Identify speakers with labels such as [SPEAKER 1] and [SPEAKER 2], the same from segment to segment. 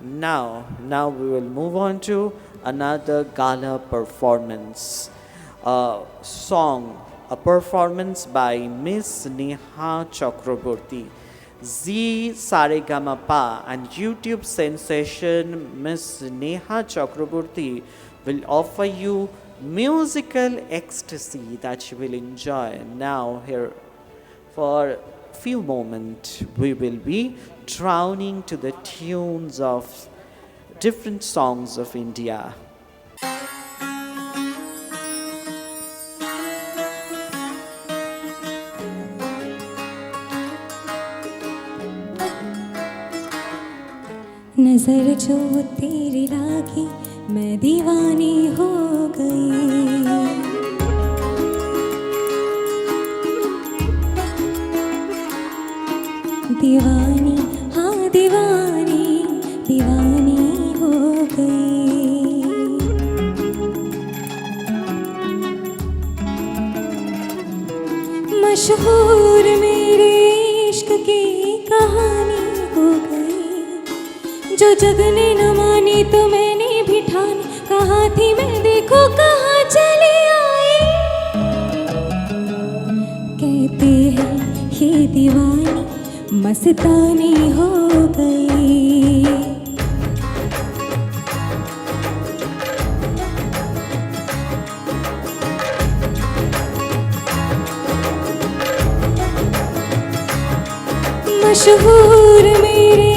[SPEAKER 1] Now we will move on to another gala performance. A performance by Miss Neha Chakraborty. Z Saregama and YouTube sensation Miss Neha Chakraborty will offer you musical ecstasy that you will enjoy. Now, here for few moments, we will be drowning to the tunes of different songs of India.
[SPEAKER 2] नजर जो तेरी लागी मैं दीवानी हो गई। दीवानी हाँ दीवानी दीवानी हो गई। मशहूर मेरे इश्क की कहानी हो गई। जो जग ने न मानी तो मैंने भी ठानी। कहाँ थी मैं देखो कहाँ चली आई। कहते हैं ये दीवानी मस्तानी हो गई। मशहूर मेरे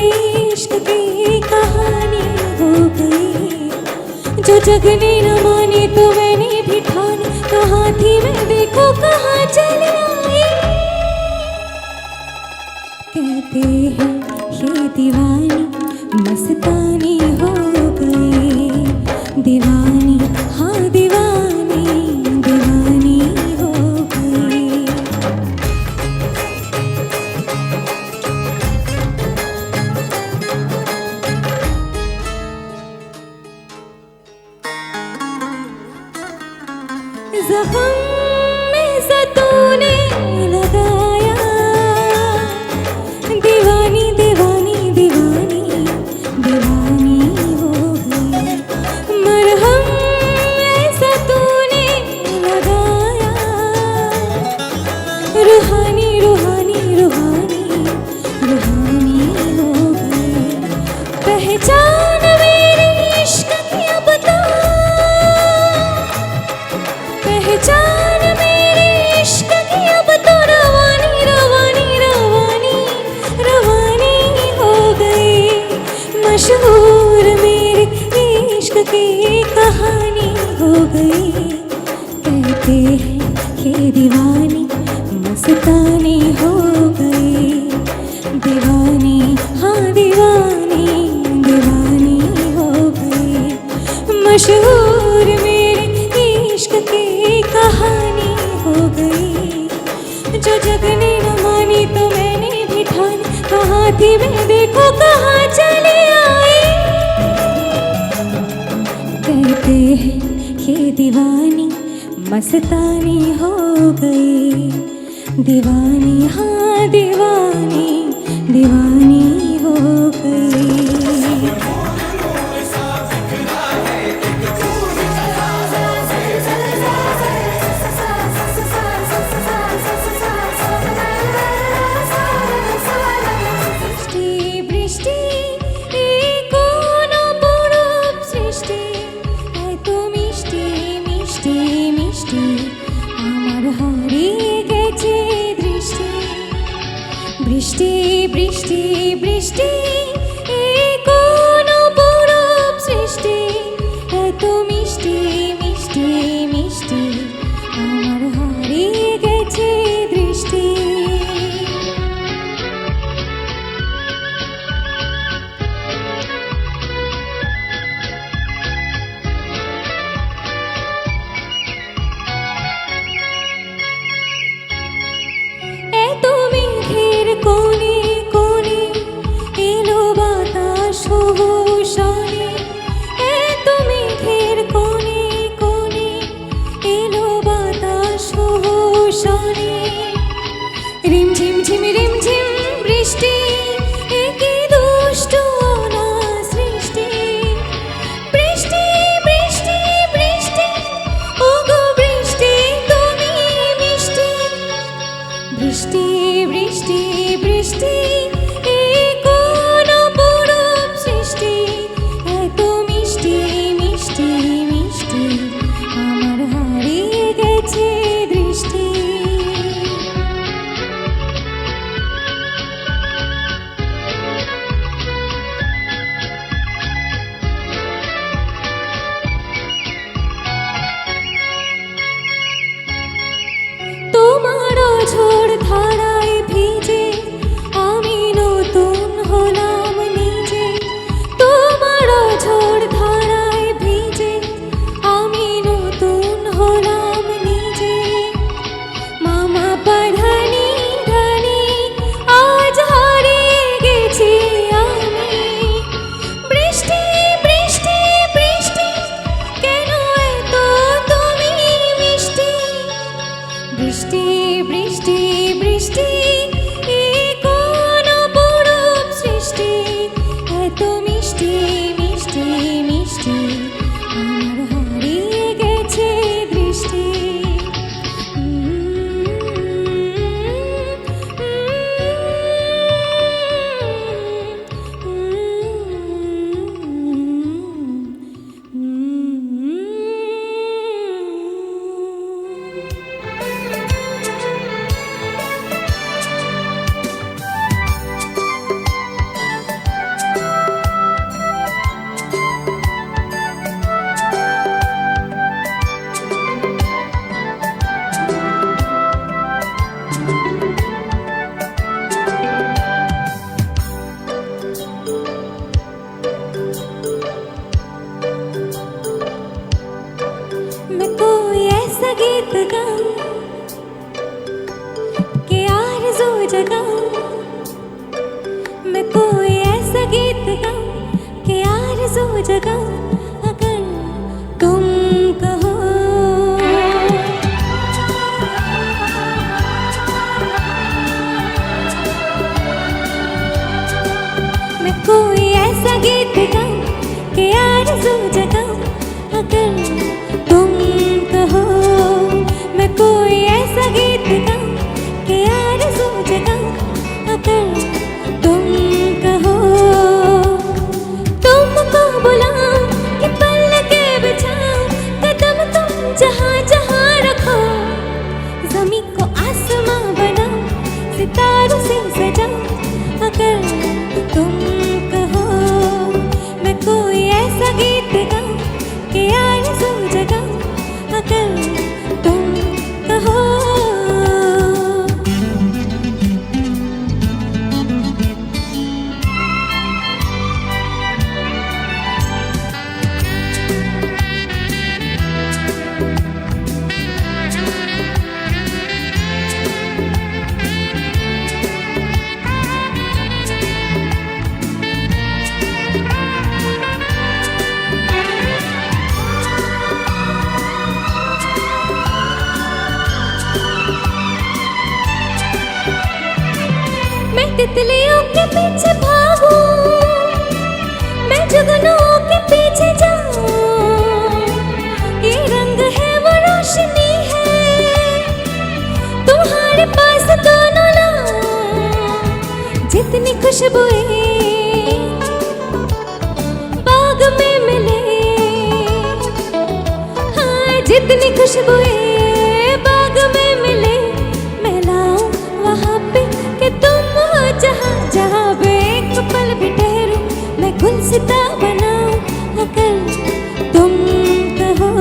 [SPEAKER 2] इश्क की कहानी हो गई। जो जग ने न मानी तो मैंने भी ठानी। कहाँ थी मैं देखो कहाँ चली आई। कहते हैं ये दीवानी मस्तानी हो गई। दीवानी हाँ दीवानी दीवानी हो गई। ज़ख्म में सा तूने लगाया। दीवानी दीवानी दीवानी दीवानी हो गई। मरहम ऐसा तूने लगाया। रूहानी रूहानी रूहानी रूहानी हो गई। पहचान मेरी इश्क की अब तो। पहचान मेरी इश्क की अब तो रवानी रवानी रवानी रवानी हो गई। मशहूर मेरी इश्क की कहानी हो गई। कहते हैं ये दीवानी मस्तानी हो गई। दीवानी हाँ दीवानी दीवानी हो गई। मशहूर मेरी इश्क की कहानी हो गई। जो जग ने न मानी तो मैंने भी ठानी। कहाँ थी मैं देखो कहाँ चली आई। कहते हैं ये दीवानी मस्तानी हो गई। दीवानी हाँ दीवानी दीवानी हो गई। বৃষ্টি বৃষ্টি বৃষ্টি ऐसा गीत गाऊं कि आरज़ू जगाऊं, मैं कोई ऐसा गीत गाऊं कि आरज़ू जगाऊं, अगर तुम कहो। मैं कोई ऐसा गीत गाऊं कि आरज़ू जगाऊं, अगर तुम कहो। मैं कोई ऐसा गीत गाऊं कि आरज़ू जगाऊं, अगर तुम कहो। तुमको बुलाऊं कि पलके बिछाऊं, कदम तुम जहाँ जहाँ रखो, ज़मीं को आसमां बनाऊं, सितारों से सजाऊं, अगर तुम कहो। मैं कोई ऐसा गीत गाऊं कि आरज़ू जगाऊं, अगर तुम कहो। मैं तितलियों के पीछे भागूं, मैं जुगनुओं के पीछे जाऊं, ये रंग है वो रोशनी है, तुम्हारे पास दोनों लाऊं। जितनी खुशबुएं बाग में मिले, हाँ जितनी खुशबुएं बाग में मिले, मैं लाऊं वहाँ पे कि तुम हो जहाँ जहाँ पे एक पल भी ठहरूं, मैं गुलसिता बनाऊं, अगर तुम कहो।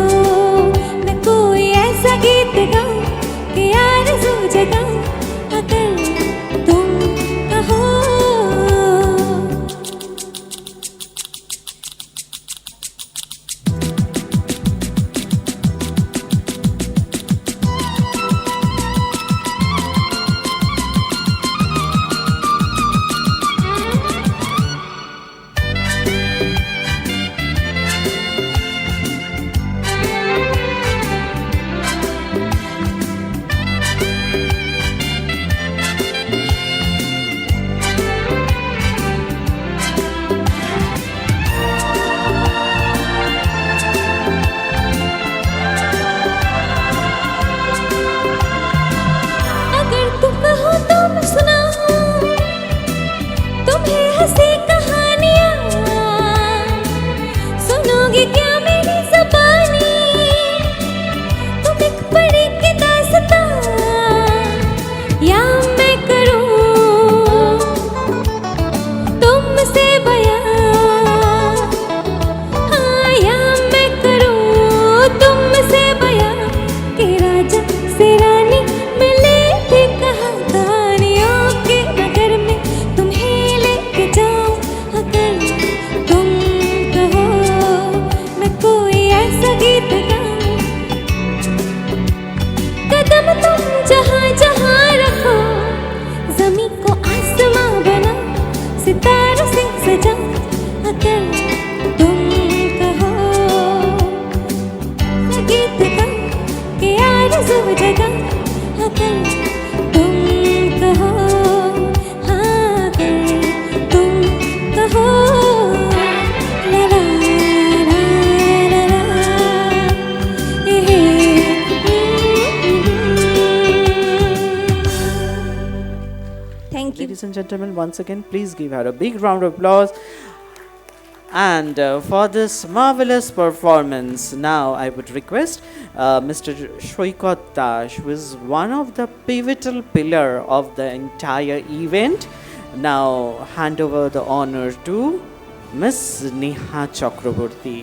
[SPEAKER 2] मैं कोई ऐसा गीत गाऊं कि आरज़ू जगाऊं, अगर तुम कहो। अगर तुम कहो तो मैं सुनाऊं तुम्हें हंसी कहानियाँ, सुनोगे क्या मेरी ज़बानी, तुम एक पढ़ी की दास्तां, या मैं करूं तुमसे बयां, हाँ या मैं करूं तुमसे बयां, कि राजा से रानी मिले थे कहाँ, कहानियों के नगर में तुम्हें लेके जाऊं, अगर तुम कहो। मैं कोई ऐसा गीत गाऊं, कदम तुम जहाँ जहाँ रखो, ज़मीं को आसमां बनाऊं, सितारों से सजाऊं, अगर तुम कहो। ऐसा गीत गाऊं कि आरज़ू जगाऊं, अगर तुम कहो, हाँ अगर तुम कहो। ला ला ला ला ला, हे हे, Thank you.
[SPEAKER 1] Ladies and gentlemen, once again, please give her a big round of applause. And for this marvelous performance, now I would request Mr. Shoykot Dash, who is one of the pivotal pillar of the entire event, now hand over the honor to Miss Neha Chakraborty.